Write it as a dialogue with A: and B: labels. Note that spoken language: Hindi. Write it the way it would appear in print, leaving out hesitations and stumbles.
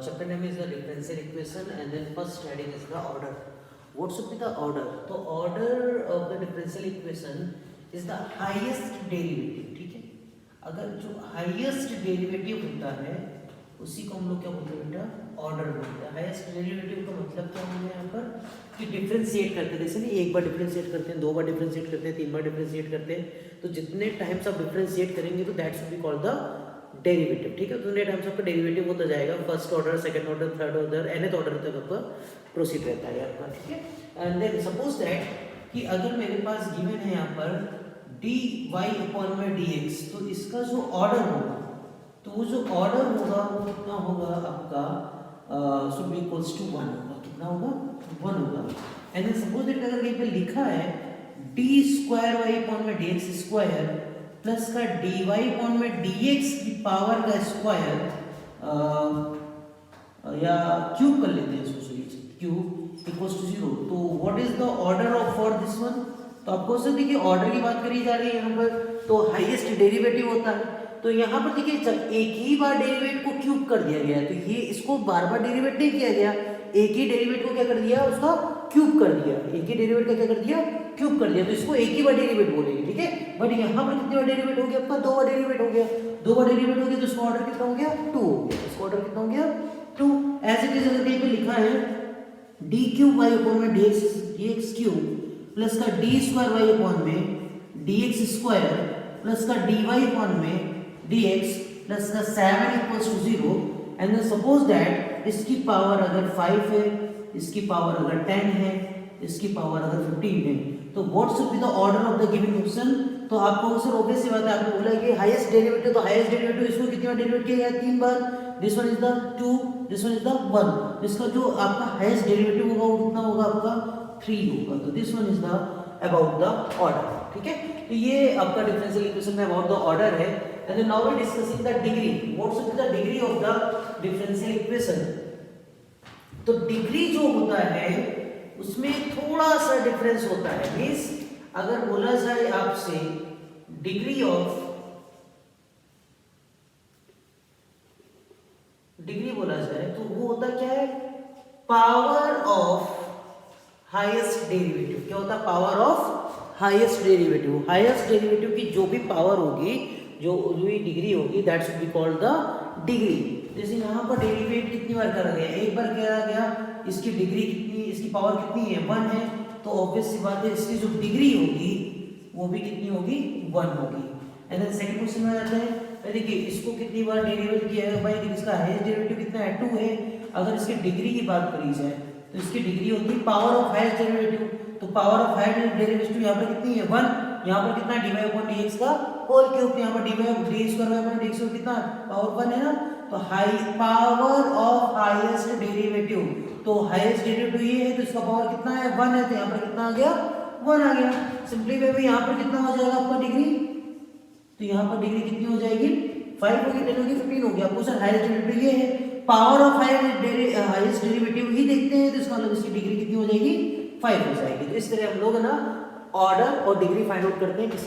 A: chapter name is the differential equation, and then first heading is the order. What should be the order? तो order of the differential equation is the highest derivative. ठीक है, अगर जो highest derivative होता है उसी को हम लोग क्या बोलते हैं बेटा? ऑर्डर बोलते हैं. हाईएस्ट डेरिवेटिव का मतलब क्या होगा यहाँ पर कि डिफरेंशिएट करते हैं. जैसे नहीं एक बार डिफरेंशिएट करते हैं, दो बार डिफरेंशिएट करते हैं, तीन बार डिफरेंशिएट करते हैं, तो जितने टाइम्स आप डिफरेंशिएट करेंगे तो that should be called the derivative. ठीक है, तो उतने टाइम्स आपका डेरिवेटिव होता जाएगा. First order, second order, third order, nth order तक आपका प्रोसीड रहता है आपका. ठीक है, एंड देन सपोज दैट कि अगर मेरे पास गिवन है यहाँ पर dy/dx, तो इसका जो ऑर्डर होगा, तो वो जो ऑर्डर होगा वो कितना होगा आपका शुड बी इक्वल्स टू 1 होगा. कितना होगा? 1 होगा. एंड देन सपोज दैट अगर कहीं पे लिखा है d²y/dx² प्लस का dy/dx की पावर का स्क्वायर या क्यूब कर लेते हैं इसको. Cube equals to 0. तो what is the order of for this one? तो आपको से देखिए ऑर्डर की बात करी जा रही है यहाँ पर, तो हाईएस्ट डेरिवेटिव होता है. तो यहाँ पर देखिए जब एक ही बार डेरिवेट को क्यूब कर दिया गया है, तो ये इसको बार बार डेरिवेट नहीं किया गया, एक ही डेरिवेट को क्या कर दिया, उसका क्यूब कर दिया. एक ही डेरिवेट का क्या कर दिया? क्यूब कर दिया. तो इसको एक ही बार डेरिवेट बोलेंगे. ठीक है, बट यहाँ पर कितनी बार डेरिवेट हो गया आपका? 2 बार डेरिवेट हो गया. 2 बार डेरिवेट हो गया तो इसका ऑर्डर कितना हो गया? 2 हो गया. इसका ऑर्डर कितना हो गया? 2. एज इट इज अगर कहीं पे लिखा है d³ प्लस का d²y/dx² प्लस का dy/dx प्लस का 7 equals to 0, and then suppose that इसकी पावर अगर 5 है, इसकी पावर अगर 10 है, इसकी पावर अगर 15 है, तो what should be the order of the given question? तो आपको सर ऑब्वियस सी बात है, आपको बोला कि हाईएस्ट डेरिवेटिव, तो हाईएस्ट डेरिवेटिव इसको कितनी बार डेरिवेट किया गया? 3 बार. This one is the 2, this one is the 1. इसका जो आपका हाईएस्ट डेरिवेटिव होगा वो कितना होगा आपका? 3 होगा. तो this one is the about the order. ठीक है, तो ये आपका डिफरेंशियल इक्वेशन में अबाउट द ऑर्डर है. And then now we discussing the degree. What should be the degree of the differential equation? तो डिग्री जो होता है उसमें थोड़ा सा डिफरेंस होता है. मींस अगर बोला जाए आपसे डिग्री बोला जाए तो वो होता क्या है? Power of highest derivative. क्या होता है? Power of highest derivative. Highest derivative की जो भी पावर होगी, जो भी डिग्री होगी, that should be called the degree. जैसे यहाँ पर डेरिवेट कितनी बार करा गया? एक बार किया गया. इसकी डिग्री कितनी, इसकी पावर कितनी है? 1 है. तो ऑब्वियस सी बात है इसकी जो डिग्री होगी वो भी कितनी होगी? 1 होगी. एंड देन सेकंड क्वेश्चन में आता है, देखिए इसको कितनी बार डेरिवेट किया है भाई? इसका हाईएस्ट डेरिवेटिव कितना है? 2 है. अगर इसकी डिग्री की बात करी जाए तो इसकी डिग्री होती है पावर ऑफ हाईएस्ट डेरिवेटिव. तो पावर ऑफ हाईएस्ट डेरिवेटिव यहाँ पर कितनी है? 1. यहाँ पर कितना? dy/dx का होल क्यूब. यहाँ पर dy/dx कितना? पावर 1 है ना. तो high power of highest derivative, तो हाईएस्ट डेरिवेटिव ये है, तो इसका पावर कितना है? 1 है. तो यहाँ पर कितना आ गया? 1 आ गया. सिंपली वे में यहाँ पर कितना हो जाएगा आपका डिग्री? तो यहाँ पर डिग्री कितनी हो जाएगी? 5 होगी, 10 होगी, 15 होगी. आपको सर हाईएस्ट डेरिवेटिव ये है, पावर ऑफ हाईएस्ट डेरिवेटिव ही देखते हैं, तो इसका मतलब इसकी डिग्री कितनी हो जाएगी? 5 हो जाएगी. तो इस तरह हम लोग ना ऑर्डर और डिग्री फाइंड आउट करते हैं किसी